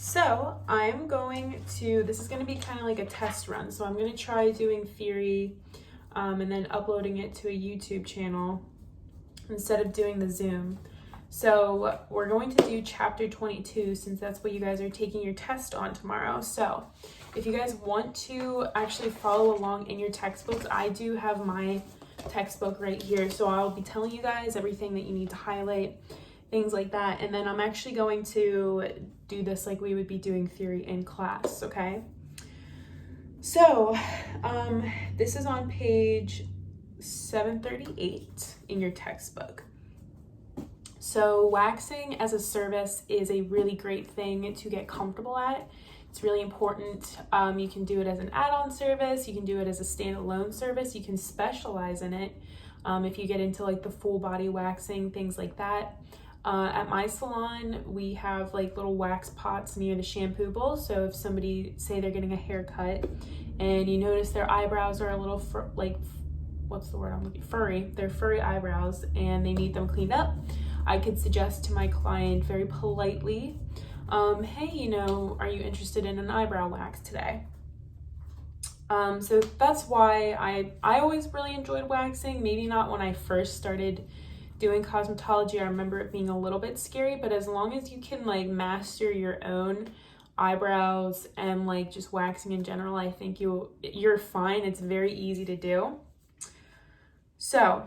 So this is going to be kind of like a test run. So I'm going to try doing theory and then uploading it to a YouTube channel instead of doing the Zoom. So we're going to do chapter 22 since that's what you guys are taking your test on tomorrow. So if you guys want to actually follow along in your textbooks, I do have my textbook right here. So I'll be telling you guys everything that you need to highlight, things like that. And then I'm actually going to do this like we would be doing theory in class, okay? So this is on page 738 in your textbook. So waxing as a service is a really great thing to get comfortable at. It's really important. You can do it as an add-on service. You can do it as a standalone service. You can specialize in it if you get into like the full body waxing, things like that. At my salon, we have like little wax pots near the shampoo bowl. So if somebody, say they're getting a haircut and you notice their eyebrows are a little furry, they're furry eyebrows and they need them cleaned up, I could suggest to my client very politely, hey, are you interested in an eyebrow wax today? So that's why I always really enjoyed waxing. Maybe not when I first started doing cosmetology. I remember it being a little bit scary, but as long as you can like master your own eyebrows and like just waxing in general, I think you're fine. It's very easy to do. So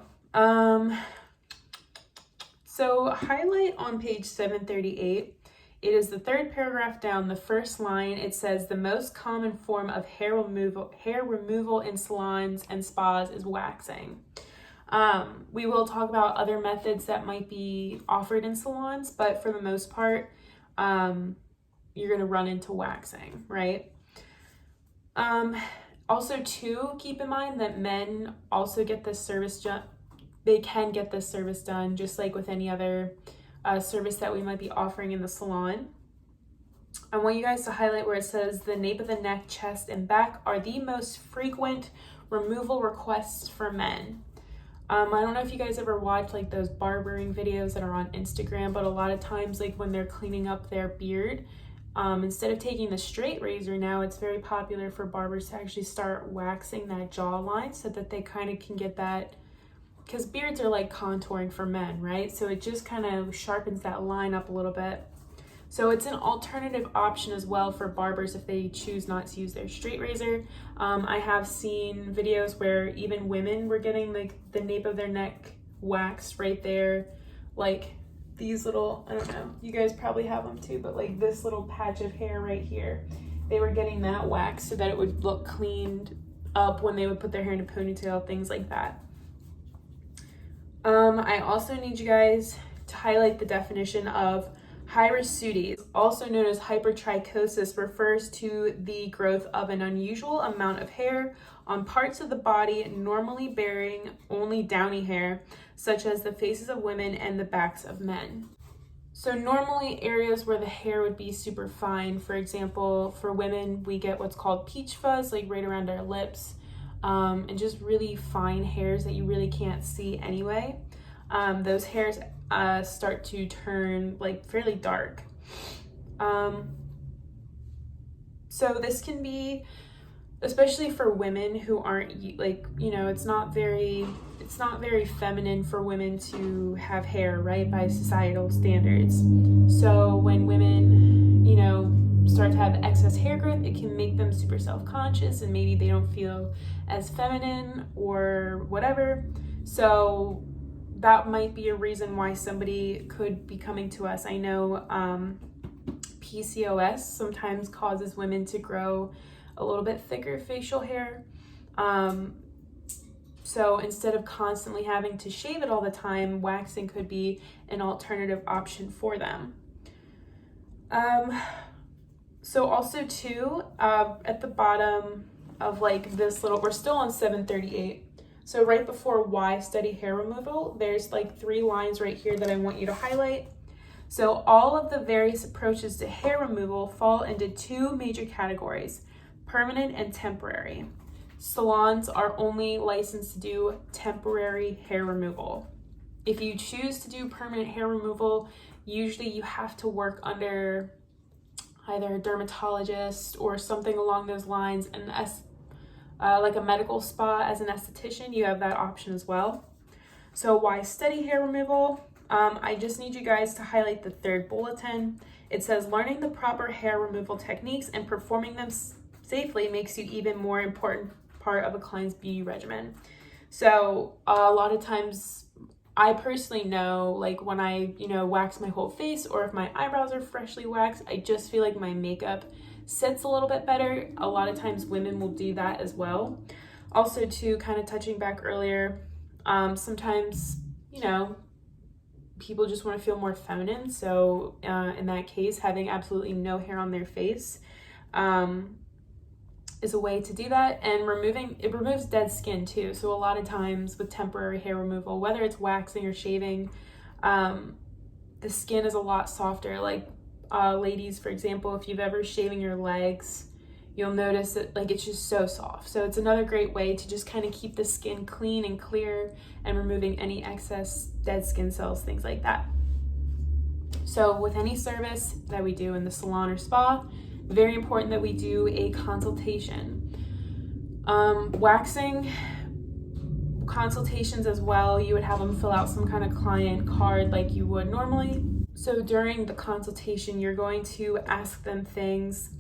highlight on page 738. It is the third paragraph down, the first line. It says the most common form of hair removal in salons and spas is waxing. We will talk about other methods that might be offered in salons, but for the most part, you're going to run into waxing, right? Also, too, keep in mind that men also get this service done. They can get this service done just like with any other service that we might be offering in the salon. I want you guys to highlight where it says the nape of the neck, chest, and back are the most frequent removal requests for men. I don't know if you guys ever watch like those barbering videos that are on Instagram, but a lot of times like when they're cleaning up their beard, instead of taking the straight razor, now it's very popular for barbers to actually start waxing that jawline so that they kind of can get that, because beards are like contouring for men, right? So it just kind of sharpens that line up a little bit. So it's an alternative option as well for barbers if they choose not to use their straight razor. I have seen videos where even women were getting like the nape of their neck waxed right there. Like these little, I don't know, you guys probably have them too, but like this little patch of hair right here, they were getting that waxed so that it would look cleaned up when they would put their hair in a ponytail, things like that. I also need you guys to highlight the definition of hirsutis, also known as hypertrichosis, refers to the growth of an unusual amount of hair on parts of the body normally bearing only downy hair, such as the faces of women and the backs of men. So normally areas where the hair would be super fine, for example, for women, we get what's called peach fuzz, like right around our lips, and just really fine hairs that you really can't see anyway. Those hairs start to turn like fairly dark. So this can be, especially for women who aren't like, it's not very feminine for women to have hair, right, by societal standards. So when women, start to have excess hair growth, it can make them super self-conscious and maybe they don't feel as feminine or whatever. So that might be a reason why somebody could be coming to us. I know PCOS sometimes causes women to grow a little bit thicker facial hair. So instead of constantly having to shave it all the time, waxing could be an alternative option for them. So also too, at the bottom of like this little, we're still on 738. So right before why study hair removal, there's like 3 lines right here that I want you to highlight. So all of the various approaches to hair removal fall into 2 major categories, permanent and temporary. Salons are only licensed to do temporary hair removal. If you choose to do permanent hair removal, usually you have to work under, either a dermatologist or something along those lines, and like a medical spa as an esthetician, you have that option as well. So why study hair removal? I just need you guys to highlight the third bulletin. It says learning the proper hair removal techniques and performing them safely makes you even more important part of a client's beauty regimen. So a lot of times I personally know, like when I, wax my whole face, or if my eyebrows are freshly waxed, I just feel like my makeup sits a little bit better. A lot of times women will do that as well. Also, too, kind of touching back earlier, sometimes, people just want to feel more feminine. So in that case, having absolutely no hair on their face is a way to do that. And it removes dead skin too. So a lot of times with temporary hair removal, whether it's waxing or shaving, the skin is a lot softer. Like ladies, for example, if you've ever shaving your legs, you'll notice that like it's just so soft. So it's another great way to just kind of keep the skin clean and clear and removing any excess dead skin cells, things like that. So with any service that we do in the salon or spa, very important that we do a consultation. Waxing consultations as well, you would have them fill out some kind of client card like you would normally. So during the consultation, you're going to ask them things.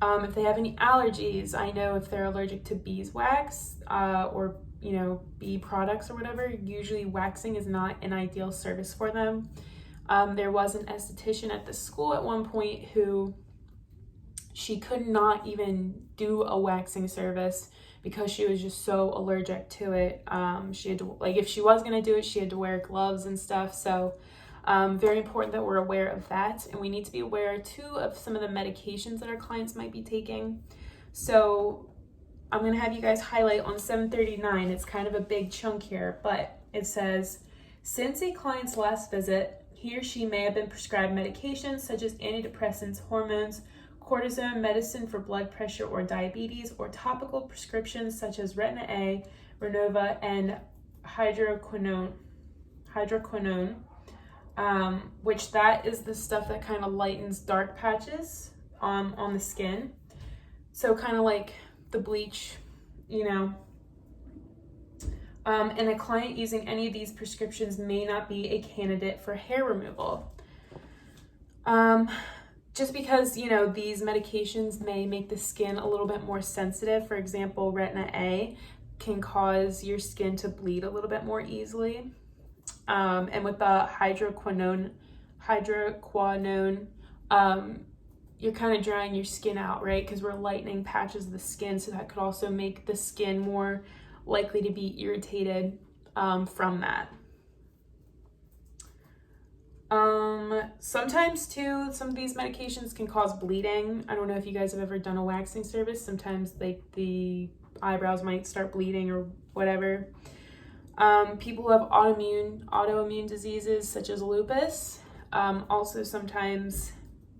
If they have any allergies, I know if they're allergic to beeswax or bee products or whatever, usually waxing is not an ideal service for them. There was an esthetician at the school at one point who she could not even do a waxing service because she was just so allergic to it. She had to, if she was gonna do it, she had to wear gloves and stuff. So very important that we're aware of that, and we need to be aware too of some of the medications that our clients might be taking. So I'm going to have you guys highlight on 739. It's kind of a big chunk here, but it says, since a client's last visit, he or she may have been prescribed medications such as antidepressants, hormones, cortisone, medicine for blood pressure or diabetes, or topical prescriptions such as Retin A, Renova, and hydroquinone, which that is the stuff that kind of lightens dark patches on the skin. So kind of like the bleach, and a client using any of these prescriptions may not be a candidate for hair removal. Just because, these medications may make the skin a little bit more sensitive. For example, Retin A can cause your skin to bleed a little bit more easily. And with the hydroquinone, you're kind of drying your skin out, right? Because we're lightening patches of the skin, so that could also make the skin more likely to be irritated from that. Sometimes too, some of these medications can cause bleeding. I don't know if you guys have ever done a waxing service. Sometimes the eyebrows might start bleeding or whatever. People who have autoimmune diseases such as lupus also sometimes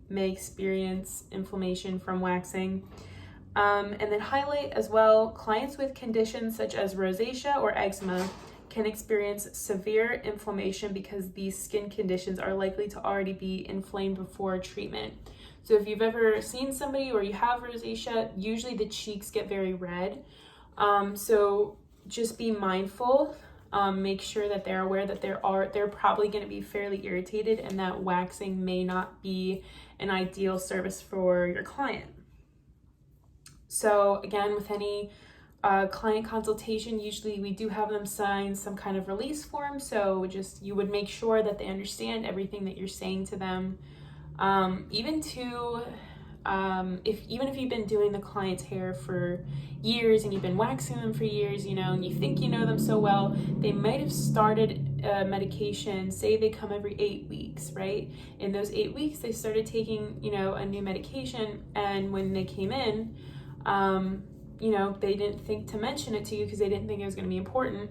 may experience inflammation from waxing. And then highlight as well, clients with conditions such as rosacea or eczema can experience severe inflammation because these skin conditions are likely to already be inflamed before treatment. So if you've ever seen somebody or you have rosacea, usually the cheeks get very red. So just be mindful. Make sure that they're aware that they're probably going to be fairly irritated, and that waxing may not be an ideal service for your client. So again, with any client consultation, usually we do have them sign some kind of release form. So just you would make sure that they understand everything that you're saying to them. Even if you've been doing the client's hair for years and you've been waxing them for years, and you think you know them so well, they might have started a medication. Say they come every 8 weeks, right? In those 8 weeks, they started taking, a new medication, and when they came in, they didn't think to mention it to you because they didn't think it was going to be important.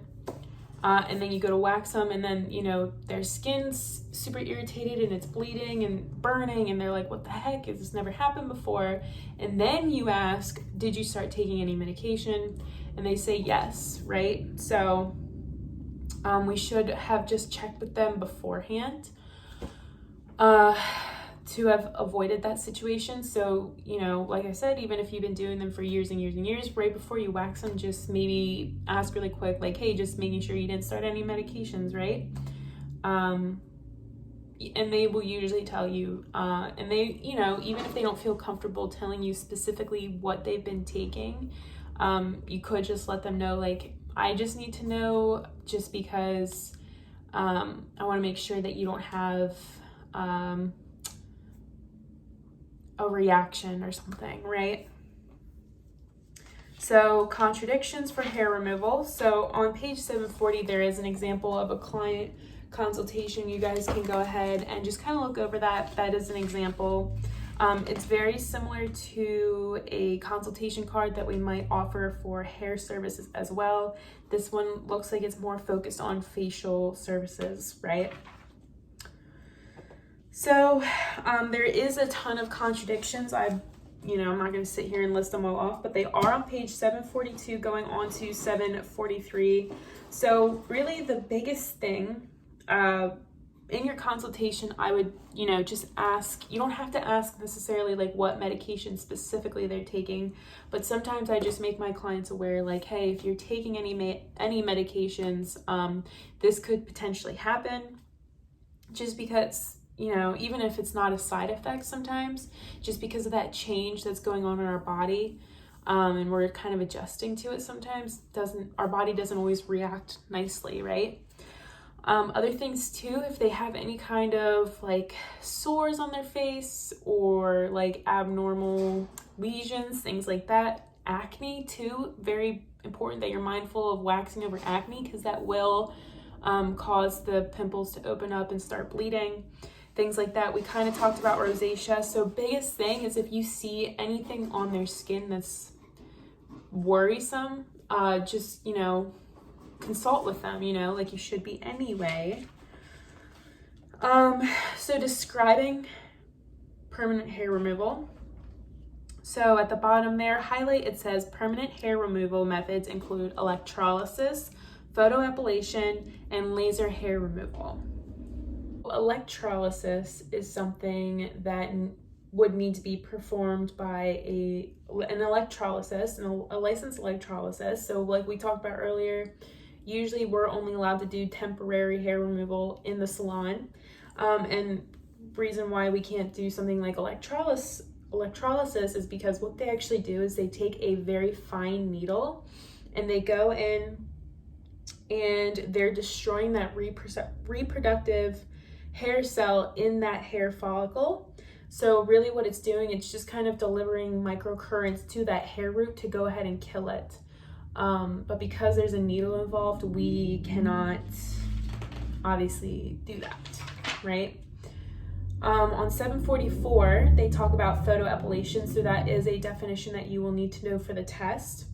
And then you go to wax them, and then, their skin's super irritated and it's bleeding and burning, and they're like, what the heck? Has this never happened before? And then you ask, did you start taking any medication? And they say yes, right? So we should have just checked with them beforehand to have avoided that situation. So, like I said, even if you've been doing them for years and years and years, right before you wax them, just maybe ask really quick, like, hey, just making sure you didn't start any medications, right? And they will usually tell you, and they, even if they don't feel comfortable telling you specifically what they've been taking, you could just let them know, like, I just need to know just because I want to make sure that you don't have a reaction or something, right? So contradictions for hair removal. So on page 740, there is an example of a client consultation. You guys can go ahead and just kind of look over that. That is an example. It's very similar to a consultation card that we might offer for hair services as well. This one looks like it's more focused on facial services, right? So there is a ton of contradictions. I'm not going to sit here and list them all off, but they are on page 742 going on to 743. So really the biggest thing in your consultation, I would, just ask. You don't have to ask necessarily like what medication specifically they're taking, but sometimes I just make my clients aware, like, hey, if you're taking any medications, this could potentially happen, just because, even if it's not a side effect sometimes, just because of that change that's going on in our body, and we're kind of adjusting to it sometimes, our body doesn't always react nicely, right? Other things too, if they have any kind of like sores on their face or like abnormal lesions, things like that. Acne too, very important that you're mindful of waxing over acne, because that will cause the pimples to open up and start bleeding. Things like that. We kind of talked about rosacea. So biggest thing is if you see anything on their skin that's worrisome, just, consult with them, like you should be anyway. So describing permanent hair removal. So at the bottom there, highlight, it says permanent hair removal methods include electrolysis, photoablation, and laser hair removal. Electrolysis is something that would need to be performed by a licensed electrolysis. So like we talked about earlier, usually we're only allowed to do temporary hair removal in the salon. And reason why we can't do something like electrolysis is because what they actually do is they take a very fine needle and they go in and they're destroying that reproductive hair cell in that hair follicle. So really what it's doing, it's just kind of delivering microcurrents to that hair root to go ahead and kill it. But because there's a needle involved, we cannot obviously do that, right? On 744, they talk about photoablation. So that is a definition that you will need to know for the test.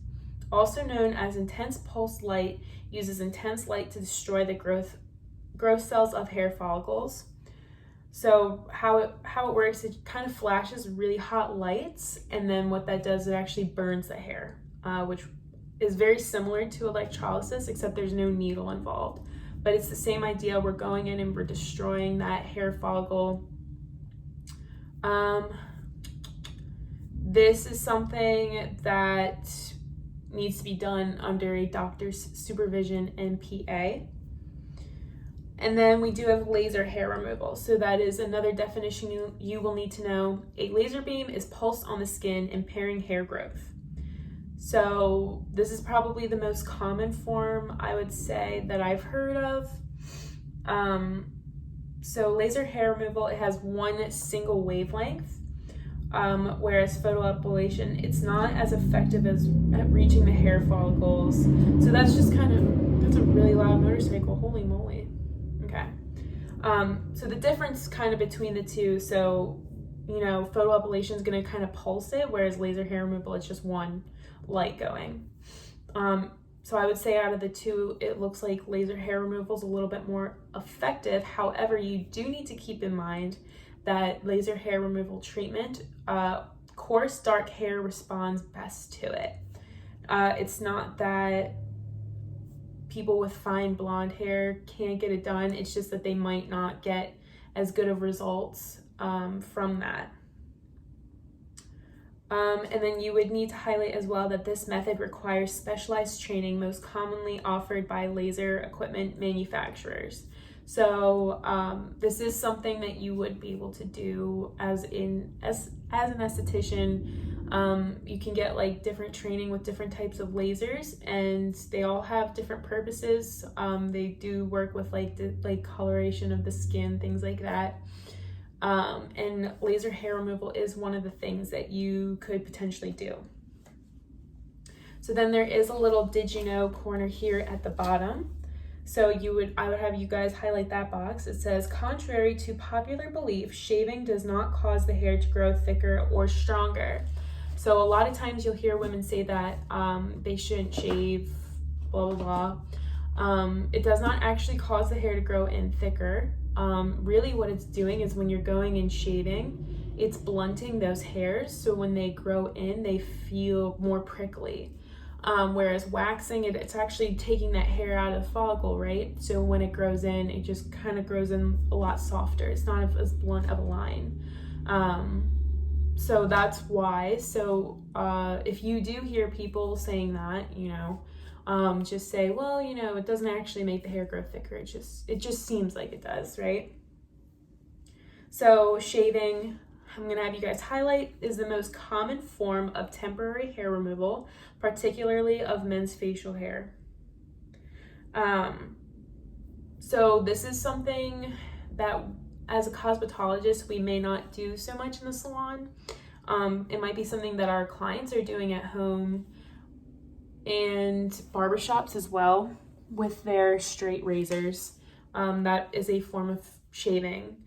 Also known as intense pulse light, uses intense light to destroy the growth cells of hair follicles. So how it works, it kind of flashes really hot lights, and then what that does, it actually burns the hair, which is very similar to electrolysis, except there's no needle involved. But it's the same idea. We're going in and we're destroying that hair follicle. This is something that needs to be done under a doctor's supervision and PA. And then we do have laser hair removal. So that is another definition you will need to know. A laser beam is pulsed on the skin, impairing hair growth. So this is probably the most common form, I would say, that I've heard of. So laser hair removal, it has one single wavelength, whereas photoablation, it's not as effective as at reaching the hair follicles. So that's just that's a really loud motorcycle, holy moly. Okay. So the difference kind of between the two, so, photoablation is going to kind of pulse it, whereas laser hair removal, it's just one light going. So I would say out of the two, it looks like laser hair removal is a little bit more effective. However, you do need to keep in mind that laser hair removal treatment, coarse dark hair responds best to it. It's not that people with fine blonde hair can't get it done. It's just that they might not get as good of results from that. And then you would need to highlight as well that this method requires specialized training most commonly offered by laser equipment manufacturers. So this is something that you would be able to do as an esthetician. You can get like different training with different types of lasers, and they all have different purposes. They do work with like coloration of the skin, things like that. And laser hair removal is one of the things that you could potentially do. So then there is a little did you know corner here at the bottom. So I would have you guys highlight that box. It says, contrary to popular belief, shaving does not cause the hair to grow thicker or stronger. So a lot of times you'll hear women say that they shouldn't shave, blah, blah, blah. It does not actually cause the hair to grow in thicker. Really what it's doing is when you're going and shaving, it's blunting those hairs. So when they grow in, they feel more prickly. Whereas waxing, it's actually taking that hair out of the follicle, right? So when it grows in, it just kind of grows in a lot softer. It's not as blunt of a line. So that's why. So if you do hear people saying that, just say, well, it doesn't actually make the hair grow thicker. It just seems like it does, right? So shaving, I'm going to have you guys highlight, is the most common form of temporary hair removal, particularly of men's facial hair. So this is something that as a cosmetologist, we may not do so much in the salon. It might be something that our clients are doing at home and barbershops as well with their straight razors. That is a form of shaving.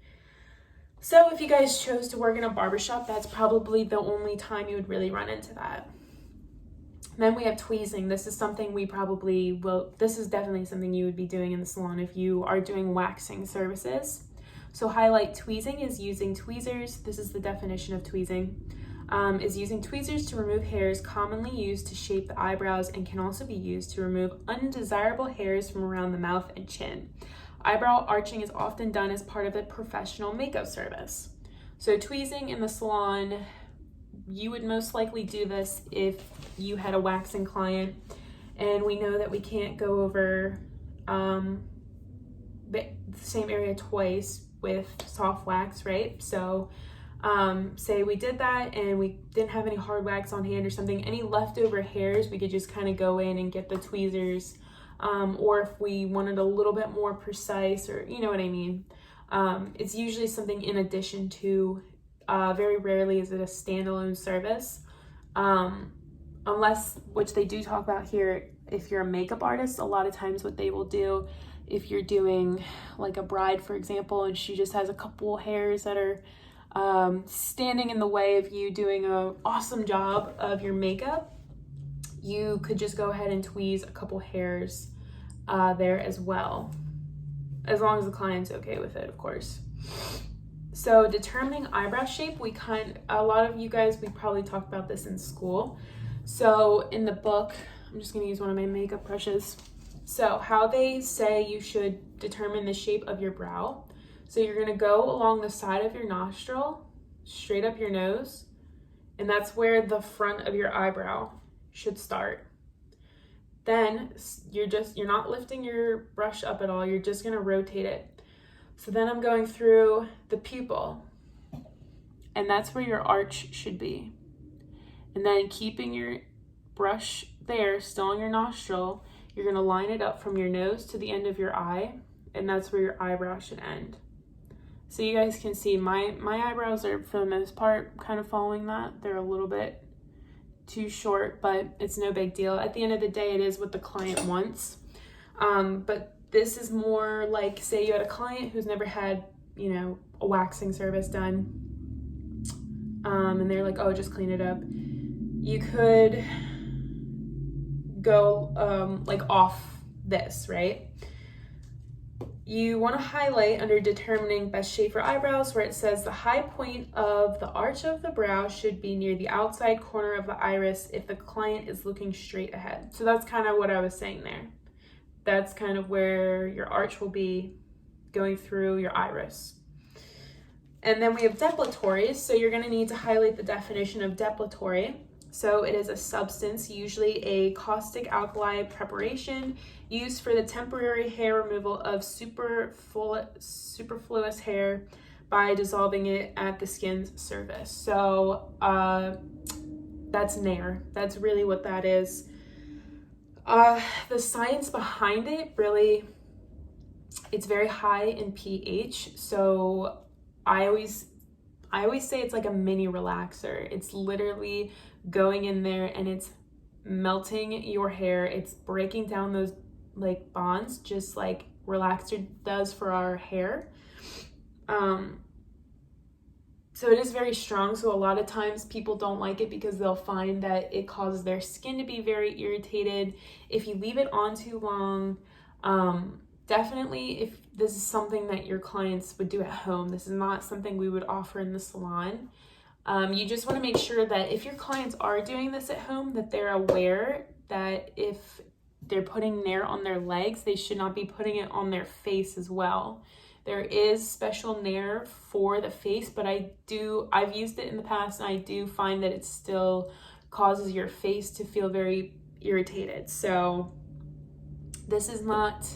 So if you guys chose to work in a barbershop, that's probably the only time you would really run into that. Then we have tweezing. This is something this is definitely something you would be doing in the salon if you are doing waxing services. So highlight tweezing is using tweezers. This is the definition of tweezing. Is using tweezers to remove hairs commonly used to shape the eyebrows and can also be used to remove undesirable hairs from around the mouth and chin. Eyebrow arching is often done as part of a professional makeup service. So tweezing in the salon, you would most likely do this if you had a waxing client, and we know that we can't go over the same area twice with soft wax, right? So say we did that and we didn't have any hard wax on hand or something, any leftover hairs, we could just kind of go in and get the tweezers. Or if we wanted a little bit more precise, or you know what I mean. It's usually something in addition to, very rarely is it a standalone service. Unless, which they do talk about here, if you're a makeup artist, a lot of times what they will do, if you're doing like a bride, for example, and she just has a couple hairs that are standing in the way of you doing an awesome job of your makeup, you could just go ahead and tweeze a couple hairs there as well, as long as the client's okay with it, of course. So determining eyebrow shape, a lot of you guys, we probably talked about this in school. So in the book, I'm just going to use one of my makeup brushes. So how they say you should determine the shape of your brow. So you're going to go along the side of your nostril, straight up your nose, and that's where the front of your eyebrow should start. Then you're not lifting your brush up at all, you're just going to rotate it. So then I'm going through the pupil, and that's where your arch should be. And then keeping your brush there, still on your nostril, you're going to line it up from your nose to the end of your eye, and that's where your eyebrow should end. So you guys can see my eyebrows are, for the most part, kind of following that. They're a little bit too short, but it's no big deal. At the end of the day, it is what the client wants. But this is more like, say you had a client who's never had, a waxing service done, and they're like, oh, just clean it up. You could go like off this, right? You want to highlight under determining best shape for eyebrows where it says the high point of the arch of the brow should be near the outside corner of the iris if the client is looking straight ahead. So that's kind of what I was saying there. That's kind of where your arch will be going through your iris. And then we have depilatories. So you're going to need to highlight the definition of depilatory. So it is a substance, usually a caustic alkali preparation, used for the temporary hair removal of superfluous hair by dissolving it at the skin's surface. So that's Nair. That's really what that is. The science behind it, really, it's very high in pH. So I always say it's like a mini relaxer. It's literally going in there and it's melting your hair. It's breaking down those like bonds, just like relaxer does for our hair. So it is very strong. So a lot of times people don't like it because they'll find that it causes their skin to be very irritated if you leave it on too long. Definitely, if this is something that your clients would do at home, this is not something we would offer in the salon. You just want to make sure that if your clients are doing this at home, that they're aware that if they're putting Nair on their legs, they should not be putting it on their face as well. There is special Nair for the face, but I've used it in the past and I do find that it still causes your face to feel very irritated. So this is not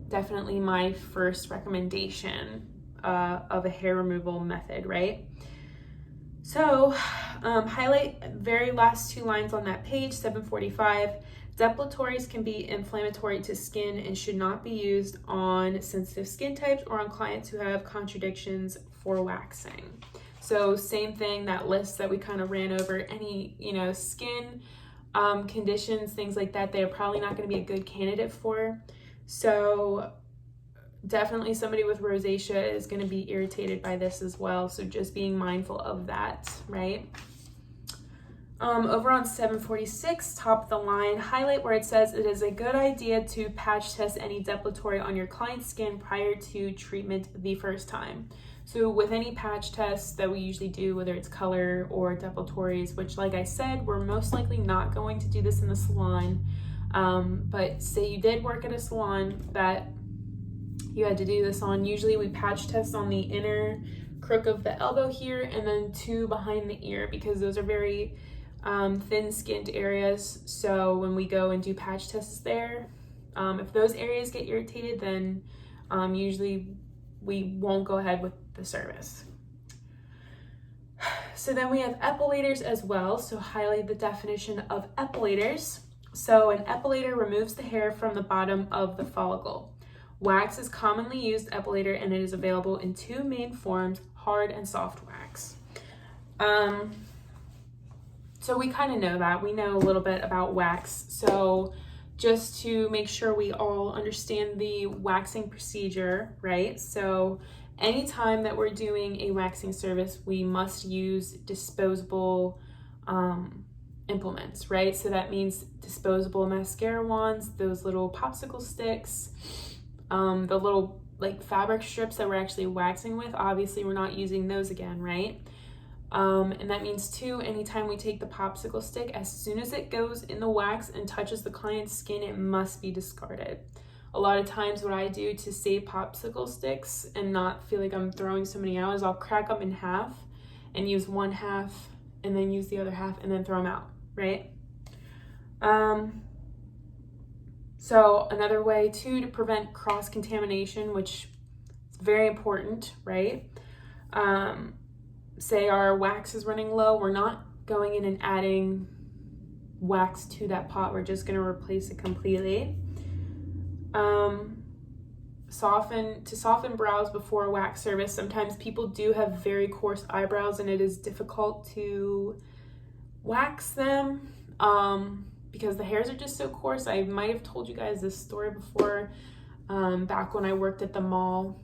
definitely my first recommendation of a hair removal method, right? So highlight very last two lines on that page, 745. Depilatories can be inflammatory to skin and should not be used on sensitive skin types or on clients who have contradictions for waxing. So same thing, that list that we kind of ran over, any, skin conditions, things like that, they're probably not going to be a good candidate for. So definitely somebody with rosacea is going to be irritated by this as well. So just being mindful of that, right? Over on 746, top of the line, highlight where it says it is a good idea to patch test any depilatory on your client's skin prior to treatment the first time. So with any patch tests that we usually do, whether it's color or depilatories, which like I said, we're most likely not going to do this in the salon. But say you did work at a salon that you had to do this on, usually we patch test on the inner crook of the elbow here and then two behind the ear, because those are very thin-skinned areas. So when we go and do patch tests there, if those areas get irritated, then usually we won't go ahead with the service. So then we have epilators as well. So highlight the definition of epilators. So an epilator removes the hair from the bottom of the follicle. Wax is commonly used epilator and it is available in two main forms, hard and soft wax. So we kind of know that. We know a little bit about wax. So just to make sure we all understand the waxing procedure, right? So anytime that we're doing a waxing service, we must use disposable implements, right? So that means disposable mascara wands, those little popsicle sticks, the little like fabric strips that we're actually waxing with. Obviously, we're not using those again, right? And that means too, anytime we take the popsicle stick, as soon as it goes in the wax and touches the client's skin, it must be discarded. A lot of times what I do to save popsicle sticks and not feel like I'm throwing so many out is I'll crack them in half and use one half and then use the other half and then throw them out, right? So another way too to prevent cross-contamination, which is very important, right? Say our wax is running low, we're not going in and adding wax to that pot. We're just going to replace it completely. Soften brows before a wax service. Sometimes people do have very coarse eyebrows and it is difficult to wax them because the hairs are just so coarse. I might have told you guys this story before. Back when I worked at the mall,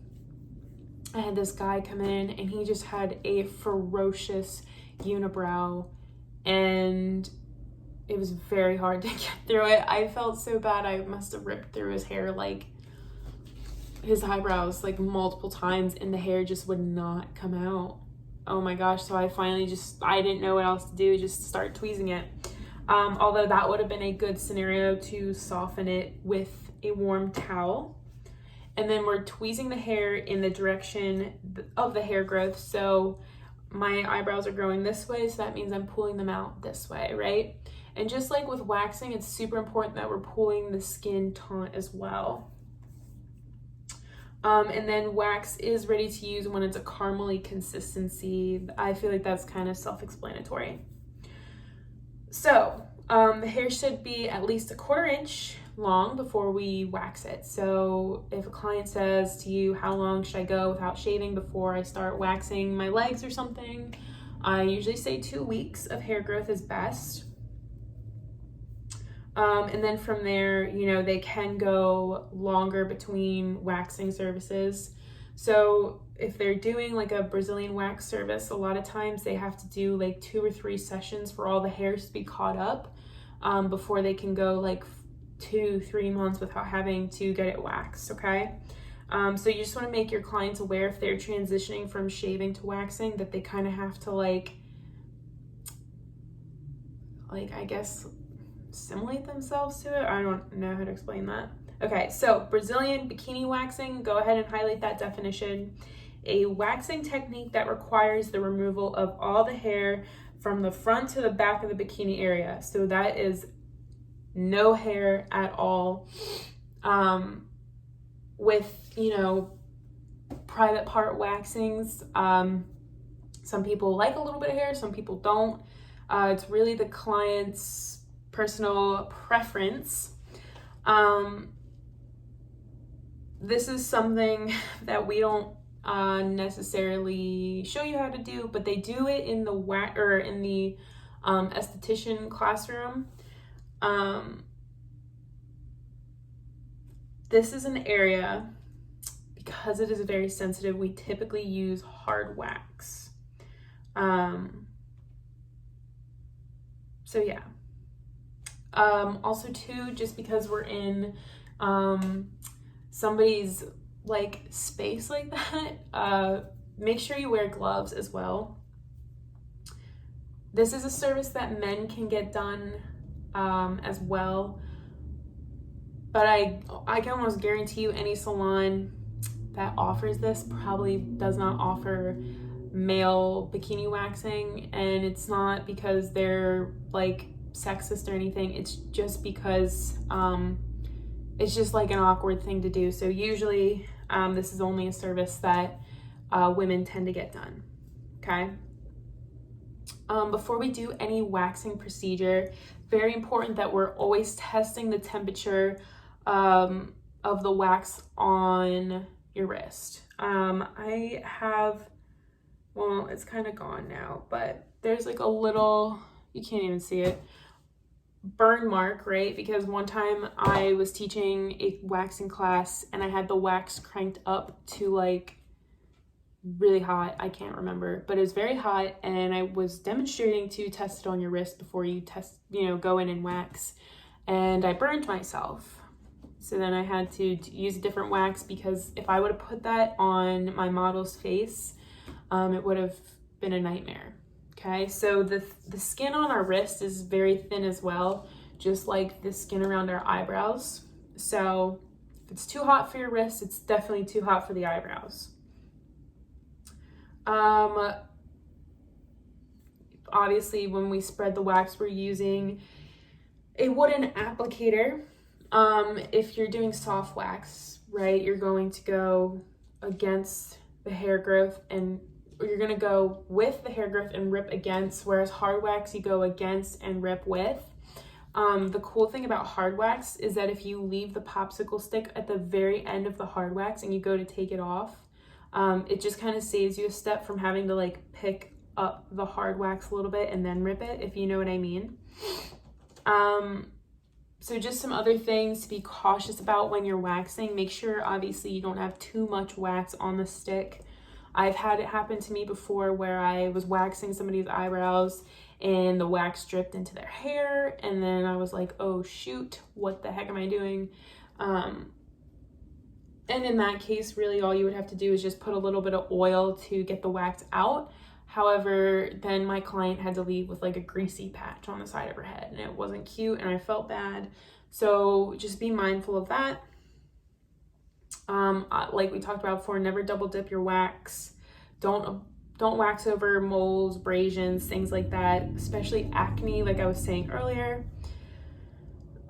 I had this guy come in and he just had a ferocious unibrow and it was very hard to get through it. I felt so bad. I must have ripped through his hair, like his eyebrows, like multiple times, and the hair just would not come out. Oh my gosh. So I finally I didn't know what else to do, just start tweezing it. Although that would have been a good scenario to soften it with a warm towel. And then we're tweezing the hair in the direction of the hair growth. So my eyebrows are growing this way, so that means I'm pulling them out this way, right? And just like with waxing, it's super important that we're pulling the skin taut as well. And then wax is ready to use when it's a caramely consistency. I feel like that's kind of self-explanatory. So the hair should be at least 1/4 inch long before we wax it. So if a client says to you, how long should I go without shaving before I start waxing my legs or something, I usually say 2 weeks of hair growth is best. And then from there, you know, they can go longer between waxing services. So if they're doing like a Brazilian wax service, a lot of times they have to do like 2 or 3 sessions for all the hairs to be caught up before they can go like 2-3 months without having to get it waxed, okay? So you just want to make your clients aware if they're transitioning from shaving to waxing that they kind of have to like I guess assimilate themselves to it. I don't know how to explain that. Okay, so Brazilian bikini waxing, go ahead and highlight that definition. A waxing technique that requires the removal of all the hair from the front to the back of the bikini area. So that is no hair at all. With, you know, private part waxings, some people like a little bit of hair, some people don't. It's really the client's personal preference. This is something that we don't necessarily show you how to do, but they do it in the esthetician classroom. This is an area, because it is very sensitive, we typically use hard wax. So yeah. Also too, just because we're in somebody's like space like that, make sure you wear gloves as well. This is a service that men can get done as well, but I can almost guarantee you any salon that offers this probably does not offer male bikini waxing, and it's not because they're like sexist or anything. It's just because it's just like an awkward thing to do. So usually this is only a service that women tend to get done, okay? Before we do any waxing procedure, very important that we're always testing the temperature of the wax on your wrist. I have, well, it's kind of gone now, but there's like a little, you can't even see it, burn mark, right? Because one time I was teaching a waxing class and I had the wax cranked up to like really hot. I can't remember, but it was very hot, and I was demonstrating to test it on your wrist before you go in and wax, and I burned myself. So then I had to use a different wax, because if I would have put that on my model's face, it would have been a nightmare. Okay, so the skin on our wrist is very thin as well, just like the skin around our eyebrows. So if it's too hot for your wrist, it's definitely too hot for the eyebrows. Obviously, when we spread the wax, we're using a wooden applicator. If you're doing soft wax, right, you're going to go against the hair growth, and you're going to go with the hair growth and rip against, whereas hard wax you go against and rip with. The cool thing about hard wax is that if you leave the popsicle stick at the very end of the hard wax and you go to take it off, it just kind of saves you a step from having to like pick up the hard wax a little bit and then rip it, if you know what I mean. So just some other things to be cautious about when you're waxing. Make sure obviously you don't have too much wax on the stick. I've had it happen to me before where I was waxing somebody's eyebrows and the wax dripped into their hair, and then I was like, oh shoot, what the heck am I doing? And in that case, really all you would have to do is just put a little bit of oil to get the wax out. However, then my client had to leave with like a greasy patch on the side of her head, and it wasn't cute and I felt bad. So just be mindful of that. Like we talked about before, never double dip your wax. Don't wax over moles, abrasions, things like that, especially acne, like I was saying earlier.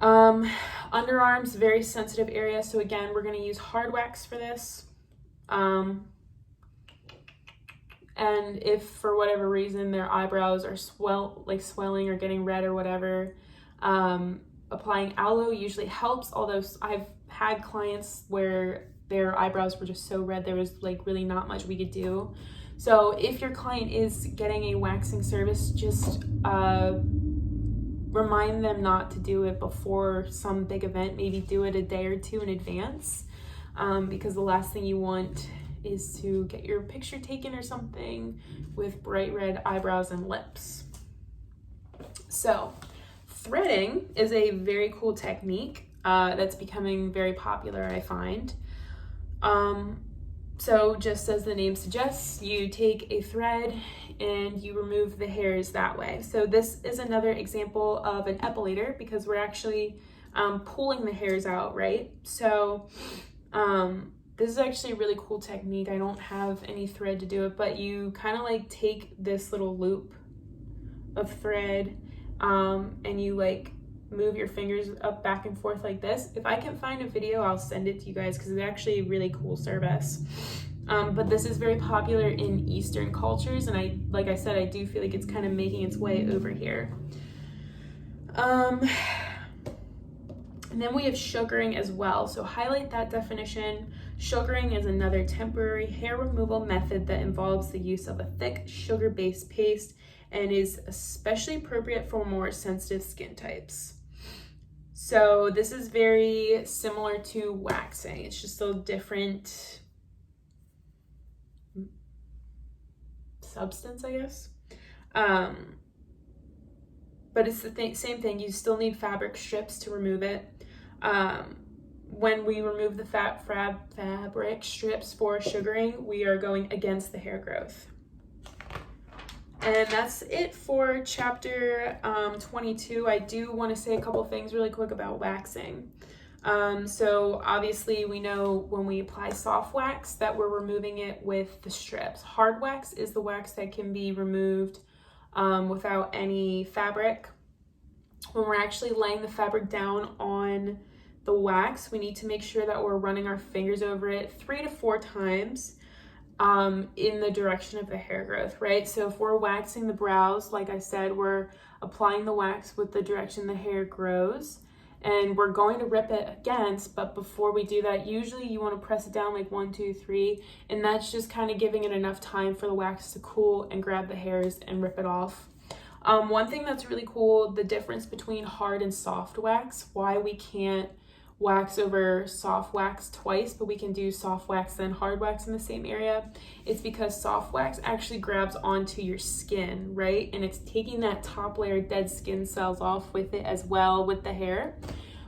Underarms, very sensitive area. So again, we're going to use hard wax for this. And if for whatever reason their eyebrows are swelling or getting red or whatever, applying aloe usually helps. Although I've had clients where their eyebrows were just so red, there was like really not much we could do. So if your client is getting a waxing service, just remind them not to do it before some big event. Maybe do it a day or two in advance, because the last thing you want is to get your picture taken or something with bright red eyebrows and lips. So threading is a very cool technique that's becoming very popular, I find. So just as the name suggests, you take a thread and you remove the hairs that way. So this is another example of an epilator, because we're actually pulling the hairs out, right? So this is actually a really cool technique. I don't have any thread to do it, but you kind of like take this little loop of thread and you like move your fingers up back and forth like this. If I can find a video, I'll send it to you guys, because it's actually a really cool service. But this is very popular in Eastern cultures, and like I said, I do feel like it's kind of making its way over here. And then we have sugaring as well. So highlight that definition. Sugaring is another temporary hair removal method that involves the use of a thick sugar-based paste and is especially appropriate for more sensitive skin types. So this is very similar to waxing. It's just a different substance, I guess. But it's the same thing. You still need fabric strips to remove it. When we remove the fabric strips for sugaring, we are going against the hair growth. And that's it for chapter 22. I do want to say a couple things really quick about waxing. So obviously we know when we apply soft wax that we're removing it with the strips. Hard wax is the wax that can be removed without any fabric. When we're actually laying the fabric down on the wax, we need to make sure that we're running our fingers over it 3 to 4 times in the direction of the hair growth, right? So if we're waxing the brows, like I said, we're applying the wax with the direction the hair grows, and we're going to rip it against, but before we do that, usually you want to press it down like 1, 2, 3, and that's just kind of giving it enough time for the wax to cool and grab the hairs and rip it off. One thing that's really cool, the difference between hard and soft wax, why we can't wax over soft wax twice, but we can do soft wax then hard wax in the same area, it's because soft wax actually grabs onto your skin, right? And it's taking that top layer dead skin cells off with it as well with the hair,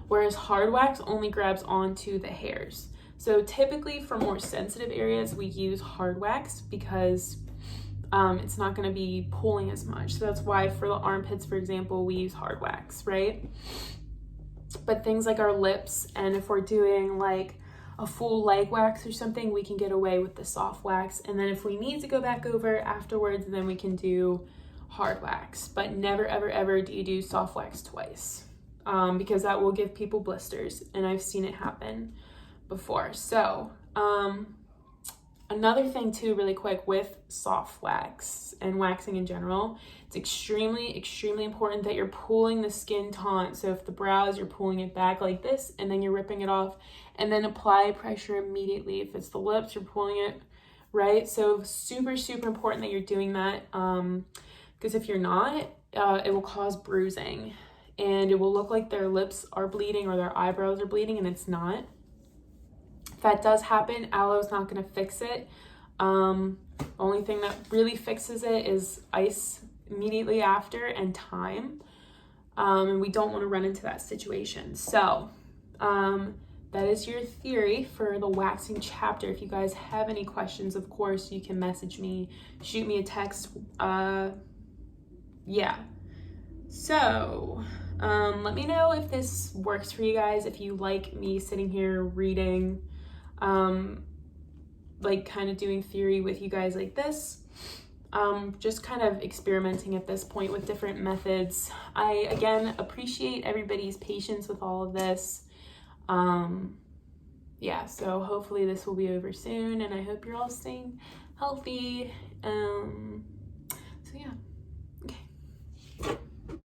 whereas hard wax only grabs onto the hairs. So typically for more sensitive areas, we use hard wax because it's not going to be pulling as much. So that's why for the armpits, for example, we use hard wax, right? But things like our lips, and if we're doing like a full leg wax or something, we can get away with the soft wax. And then if we need to go back over afterwards, then we can do hard wax. But never, ever, ever do you do soft wax twice, because that will give people blisters, and I've seen it happen before. So another thing too, really quick, with soft wax and waxing in general, it's extremely, extremely important that you're pulling the skin taut. So if the brows, you're pulling it back like this, and then you're ripping it off, and then apply pressure immediately. If it's the lips, you're pulling it, right? So super, super important that you're doing that, because if you're not, it will cause bruising, and it will look like their lips are bleeding or their eyebrows are bleeding, and it's not. If that does happen, aloe is not going to fix it. Only thing that really fixes it is ice immediately after and time. And we don't want to run into that situation. So that is your theory for the waxing chapter. If you guys have any questions, of course, you can message me, shoot me a text. Yeah. So let me know if this works for you guys, if you like me sitting here reading like kind of doing theory with you guys like this. Just kind of experimenting at this point with different methods. I, again, appreciate everybody's patience with all of this. Yeah, so hopefully this will be over soon, and I hope you're all staying healthy.